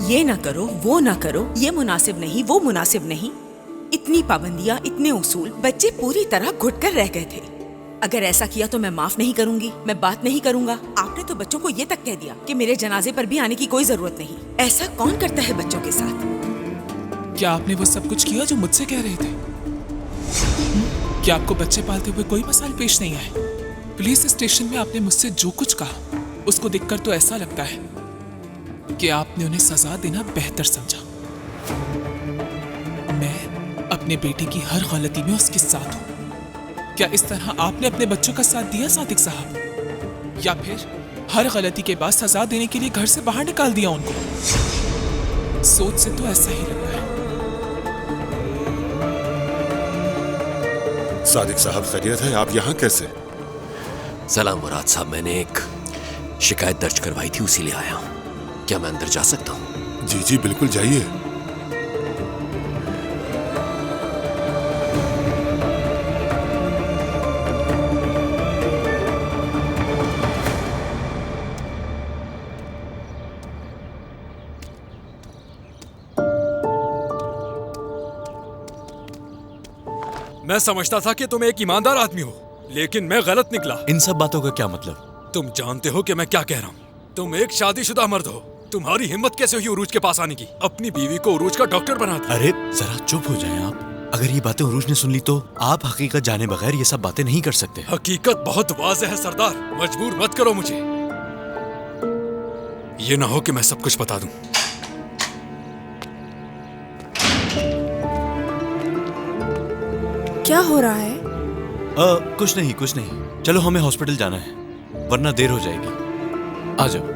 ये ना करो, वो ना करो, ये मुनासिब नहीं, वो मुनासिब नहीं। इतनी पाबंदियां, इतने उसूल, बच्चे पूरी तरह घुट कर रह गए थे। अगर ऐसा किया तो मैं माफ नहीं करूंगी, मैं बात नहीं करूंगा। आपने तो बच्चों को ये तक कह दिया कि मेरे जनाजे पर भी आने की कोई जरूरत नहीं। ऐसा कौन करता है बच्चों के साथ? क्या आपने वो सब कुछ किया जो मुझसे कह रहे थे? क्या आपको बच्चे पालते हुए कोई मसाइल पेश नहीं आए? पुलिस स्टेशन में आपने मुझसे जो कुछ कहा, उसको देखकर तो ऐसा लगता है कि आपने उन्हें सजा देना बेहतर समझा। मैं अपने बेटे की हर गलती में उसके साथ हूं। क्या इस तरह आपने अपने बच्चों का साथ दिया सादिक साहब? या फिर हर गलती के बाद सजा देने के लिए घर से बाहर निकाल दिया उनको? सोच से तो ऐसा ही लग रहा है। सादिक साहब खैरियत है? आप यहाँ कैसे? सलाम मुराद साहब, मैंने एक शिकायत दर्ज करवाई थी, उसी लिए आया हूँ। क्या मैं अंदर जा सकता हूँ? जी जी बिल्कुल जाइए। मैं समझता था कि तुम एक ईमानदार आदमी हो, लेकिन मैं गलत निकला। इन सब बातों का क्या मतलब? तुम जानते हो कि मैं क्या कह रहा हूँ। तुम एक शादीशुदा मर्द हो। तुम्हारी हिम्मत कैसे हुई उरूज के पास आने की? अपनी बीवी को उरूज का डॉक्टर बना दिया। अरे जरा चुप हो जाएं आप। अगर ये बातें उरूज ने सुन ली तो आप हकीकत जाने बगैर ये सब बातें नहीं कर सकते। हकीकत बहुत वाज़ेह है सरदार, मजबूर मत करो मुझे। ये ना हो कि मैं सब कुछ बता दूं। क्या हो रहा है? कुछ नहीं। चलो हमें हॉस्पिटल जाना है, वरना देर हो जाएगी। आ जाओ।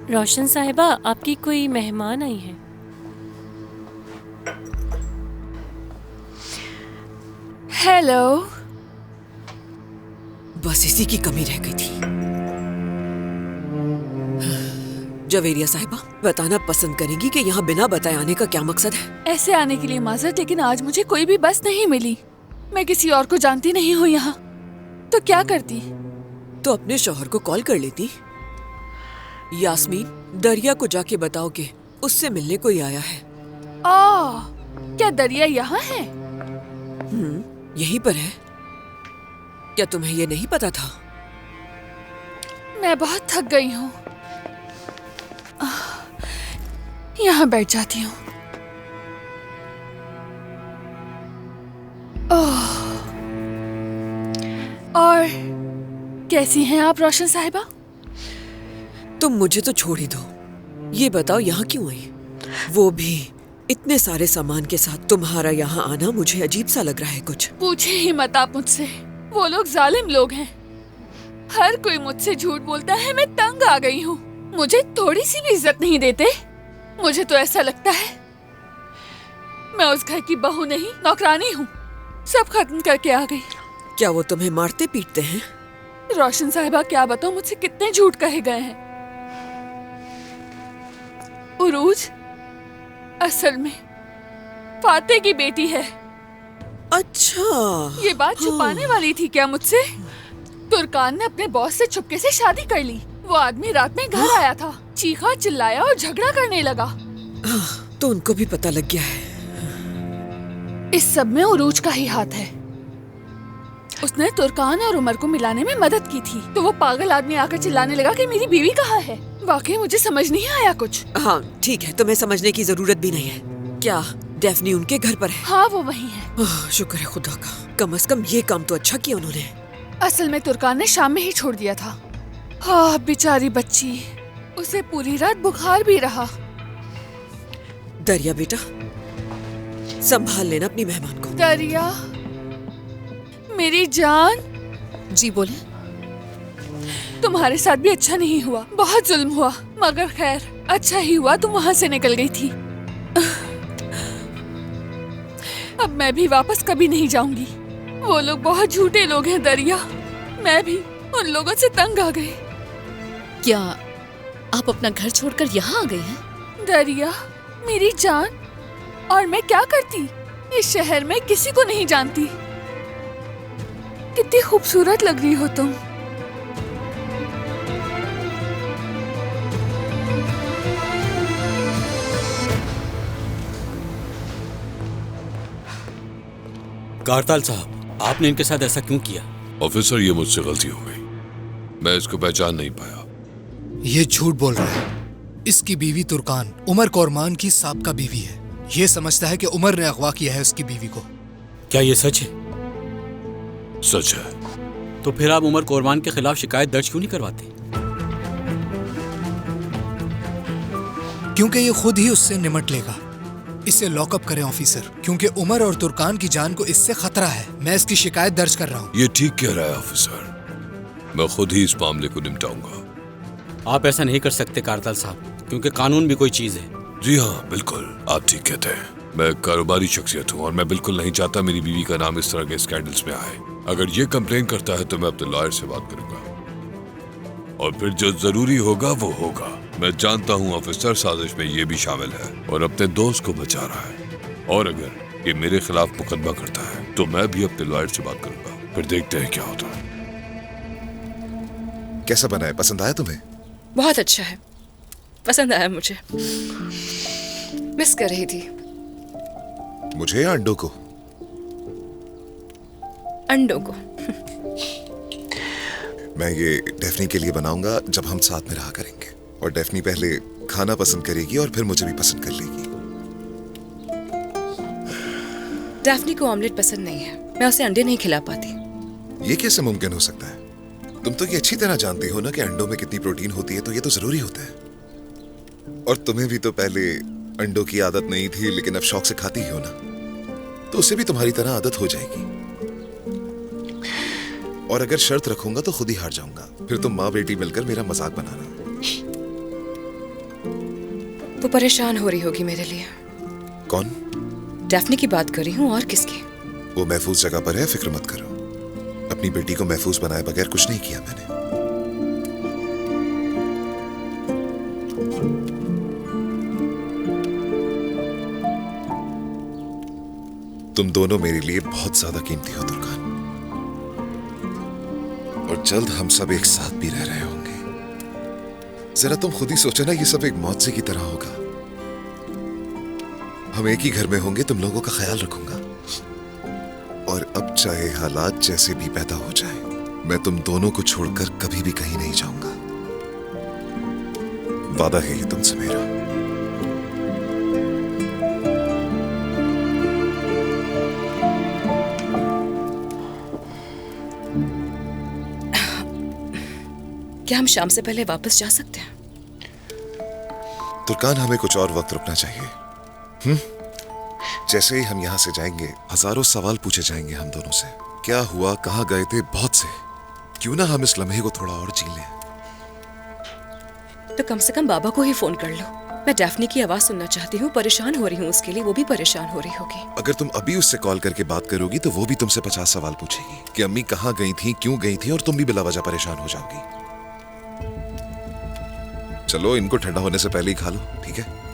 रोशन साहिबा, आपकी कोई मेहमान आई है। हेलो। बस इसी की कमी रह गई थी। जवेरिया साहिबा, बताना पसंद करेंगी कि यहाँ बिना बताए आने का क्या मकसद है? ऐसे आने के लिए माजरत, लेकिन आज मुझे कोई भी बस नहीं मिली। मैं किसी और को जानती नहीं हूँ यहाँ। तो क्या करती? तो अपने शौहर को कॉल कर लेती। यास्मीन, दरिया को जाके बताओ कि उससे मिलने कोई आया है। क्या दरिया यहाँ है? यहीं पर है। क्या तुम्हें ये नहीं पता था? मैं बहुत थक गई हूँ, यहाँ बैठ जाती हूँ। और कैसी हैं आप रोशन साहिबा? तुम मुझे तो छोड़ ही दो। ये बताओ यहाँ क्यों आई? वो भी इतने सारे सामान के साथ। तुम्हारा यहाँ आना मुझे अजीब सा लग रहा है कुछ। पूछे ही मत आप मुझसे। वो लोग जालिम लोग हैं। हर कोई मुझसे झूठ बोलता है। मैं तंग आ गई हूँ। मुझे थोड़ी सी भी इज्जत नहीं देते। मुझे तो ऐसा लगता है मैं उस घर की बहू नहीं, नौकरानी हूँ। सब खत्म करके आ गई। क्या वो तुम्हें मारते पीटते हैं? रोशन साहिबा, क्या बताऊँ मुझसे कितने झूठ कहे गए हैं। उरूज असल में फाते की बेटी है। अच्छा, ये बात छुपाने वाली थी क्या मुझसे? तुर्कान ने अपने बॉस से चुपके से शादी कर ली। वो आदमी रात में घर आया था, चीखा चिल्लाया और झगड़ा करने लगा। तो उनको भी पता लग गया है। इस सब में उरूज का ही हाथ है। उसने तुर्कान और उमर को मिलाने में मदद की थी। तो वो पागल आदमी आकर चिल्लाने लगा कि मेरी बीवी कहाँ है। वाकई मुझे समझ नहीं आया कुछ। हाँ ठीक है, तुम्हें समझने की जरूरत भी नहीं है। क्या डेफनी उनके घर पर है? हाँ वो वही है। शुक्र है खुदा का, कम से कम ये काम तो अच्छा किया उन्होंने। असल में तुर्कान ने शाम में ही छोड़ दिया था। हाँ बेचारी बच्ची, उसे पूरी रात बुखार भी रहा। दरिया बेटा, संभाल लेना अपनी मेहमान को। दरिया मेरी जान। जी बोले। तुम्हारे साथ भी अच्छा नहीं हुआ, बहुत जुल्म हुआ, मगर खैर अच्छा ही हुआ तुम वहां से निकल गई थी। अब मैं भी वापस कभी नहीं जाऊंगी। वो लोग बहुत झूठे लोग हैं दरिया। मैं भी उन लोगों से तंग आ गई। क्या आप अपना घर छोड़कर यहाँ आ गए हैं? दरिया मेरी जान, और मैं क्या करती? इस शहर में किसी को नहीं जानती। कितनी खूबसूरत लग रही हो तुम। कारताल साहब, आपने इनके साथ ऐसा क्यों किया? ऑफिसर, ये मुझसे गलती हो गई। मैं इसको पहचान नहीं पाया। ये झूठ बोल रहा है। इसकी बीवी तुर्कान उमर कोरमान की साबका बीवी है। ये समझता है कि उमर ने अगवा किया है उसकी बीवी को। क्या ये सच है? सच है। तो फिर आप उमर कोरमान के खिलाफ शिकायत दर्ज क्यों नहीं करवाते? क्योंकि ये खुद ही उससे निमट लेगा। इसे लॉकअप करें ऑफिसर, क्योंकि उमर और तुर्कान की जान को इससे खतरा है। मैं इसकी शिकायत दर्ज कर रहा हूँ। ये ठीक कह रहा है ऑफिसर। मैं खुद ही इस मामले को निपटाऊंगा। आप ऐसा नहीं कर सकते कारताल साहब, क्योंकि कानून भी कोई चीज है। जी हाँ, बिल्कुल, आप ठीक कहते हैं। मैं एक कारोबारी शख्सियत हूँ और मैं बिल्कुल नहीं चाहता मेरी बीवी का नाम इस तरह के स्कैंडल्स में आए। अगर ये कंप्लेन करता है तो मैं अपने लॉयर से बात करूंगा और फिर जो जरूरी होगा वो होगा। मैं जानता हूँ ऑफिसर, साजिश में ये भी शामिल है और अपने दोस्त को बचा रहा है। और अगर ये मेरे खिलाफ मुकदमा करता है तो मैं भी अपने लॉयर से बात करूंगा। फिर देखते हैं क्या होता है। कैसा बना है? पसंद आया तुम्हें? बहुत अच्छा है, पसंद आया मुझे। मिस कर रही थी। मुझे या अंडों को? अंडों को। मैं ये डेफनी के लिए बनाऊंगा जब हम साथ में रहा करेंगे। और डेफनी पहले खाना पसंद करेगी और फिर मुझे भी पसंद कर लेगी। डेफनी को ऑमलेट पसंद नहीं है, मैं उसे अंडे नहीं खिला पाती। ये कैसे मुमकिन हो सकता है? तुम तो ये अच्छी तरह जानती हो ना कि अंडों में कितनी प्रोटीन होती है, तो ये तो जरूरी होता है। और तुम्हें भी तो पहले अंडों की आदत नहीं थी, लेकिन अब शौक से खाती ही हो ना, तो उसे भी तुम्हारी तरह आदत हो जाएगी। और अगर शर्त रखूंगा तो खुद ही हार जाऊंगा। फिर तुम माँ बेटी मिलकर मेरा मजाक बनाना। वो परेशान हो रही होगी मेरे लिए। कौन? डेफनी की बात कर रही हूँ, और किसकी? वो महफूज जगह पर है, फिक्र मत करो। अपनी बेटी को महफूज बनाए बगैर कुछ नहीं किया मैंने। तुम दोनों मेरे लिए बहुत ज्यादा कीमती हो तुर्कान, और जल्द हम सब एक साथ भी रह रहे होंगे। जरा तुम खुद ही सोचो ना, ये सब एक मुआवजे की तरह होगा। हम एक ही घर में होंगे, तुम लोगों का ख्याल रखूंगा। और अब चाहे हालात जैसे भी पैदा हो जाए, मैं तुम दोनों को छोड़कर कभी भी कहीं नहीं जाऊंगा। वादा है ये तुमसे मेरा। क्या हम शाम से पहले वापस जा सकते हैं? तुर्कान, हमें कुछ और वक्त रुकना चाहिए। जैसे ही हम यहाँ से जाएंगे, हजारों सवाल पूछे जाएंगे हम दोनों से। क्या हुआ, कहाँ गए थे, बहुत से। क्यों ना हम इस लम्हे को थोड़ा और जी लें। तो कम से कम बाबा को ही फोन कर लो। मैं डेफनी की आवाज सुनना चाहती हूँ, परेशान हो रही हूँ उसके लिए, वो भी परेशान हो रही होगी। अगर तुम अभी उससे कॉल करके बात करोगी तो वो भी तुमसे 50 सवाल पूछेगी कि अम्मी कहाँ गई थी, क्यों गई थी, और तुम भी बिला वजह परेशान हो जाओगी। चलो, इनको ठंडा होने से पहले ही खा लो, ठीक है?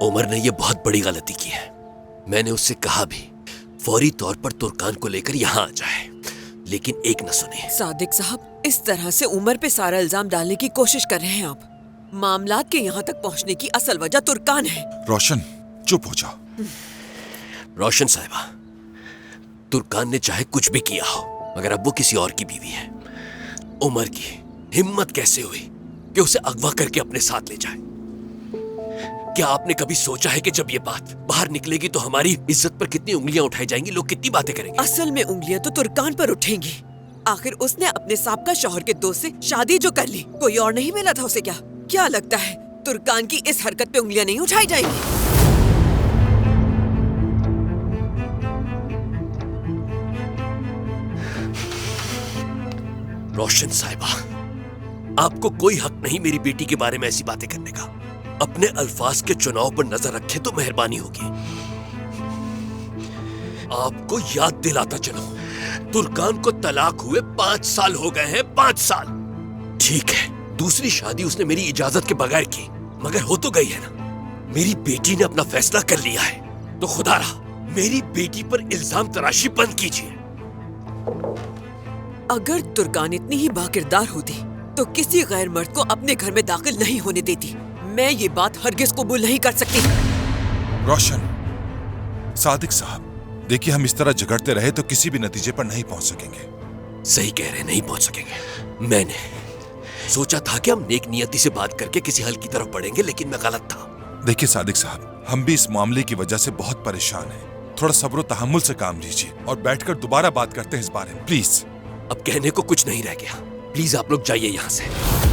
उमर ने यह बहुत बड़ी गलती की है। मैंने उससे कहा भी फौरी तौर पर तुर्कान को लेकर यहाँ आ जाए, लेकिन एक न सुने। सादिक साहब, इस तरह से उमर पे सारा इल्जाम डालने की कोशिश कर रहे हैं आप। मामलात के यहाँ तक पहुँचने की असल वजह तुर्कान है। रोशन, चुप हो जाओ। रोशन साहिबा, तुर्कान ने चाहे कुछ भी किया हो, मगर अब वो किसी और की बीवी है। उमर की हिम्मत कैसे हुई कि उसे अगवा करके अपने साथ ले जाए? क्या आपने कभी सोचा है कि जब ये बात बाहर निकलेगी तो हमारी इज्जत पर कितनी उंगलियां उठाई जाएंगी, लोग कितनी बातें करेंगे? असल में उंगलियां तो तुर्कान पर उठेंगी। आखिर उसने अपने साबका शौहर के दोस्त से शादी जो कर ली, कोई और नहीं मिला था उसे क्या? क्या लगता है तुर्कान की इस हरकत पे उंगलियां नहीं उठाई जाएंगी? रोशन साहिबा, आपको कोई हक नहीं मेरी बेटी के बारे में ऐसी बातें करने का। अपने अल्फाज के चुनाव पर नजर रखें तो मेहरबानी होगी। आपको याद दिलाता चलो, तुर्कान को तलाक हुए 5 साल हो गए हैं, 5 साल। ठीक है, दूसरी शादी उसने मेरी इजाजत के बगैर की, मगर हो तो गई है ना। मेरी बेटी ने अपना फैसला कर लिया है, तो खुदा रहा मेरी बेटी पर इल्जाम तराशी बंद कीजिए। अगर तुर्कान इतनी ही बाकिरदार होती तो किसी गैर मर्द को अपने घर में दाखिल नहीं होने देती। मैं ये बात हरगिज कबूल नहीं कर सकती। रोशन, सादिक साहब, देखिए हम इस तरह झगड़ते रहे तो किसी भी नतीजे पर नहीं पहुंच सकेंगे। सही कह रहे हैं, नहीं पहुंच सकेंगे। मैंने सोचा था कि हम नेक नियति से बात करके किसी हल की तरफ बढ़ेंगे, लेकिन मैं गलत था। देखिए सादिक साहब, हम भी इस मामले की वजह से बहुत परेशान हैं। थोड़ा सब्र और तहम्मुल से काम लीजिए और बैठकर दोबारा बात करते हैं इस बारे में, प्लीज। अब कहने को कुछ नहीं रह गया, प्लीज आप लोग जाइए यहाँ से।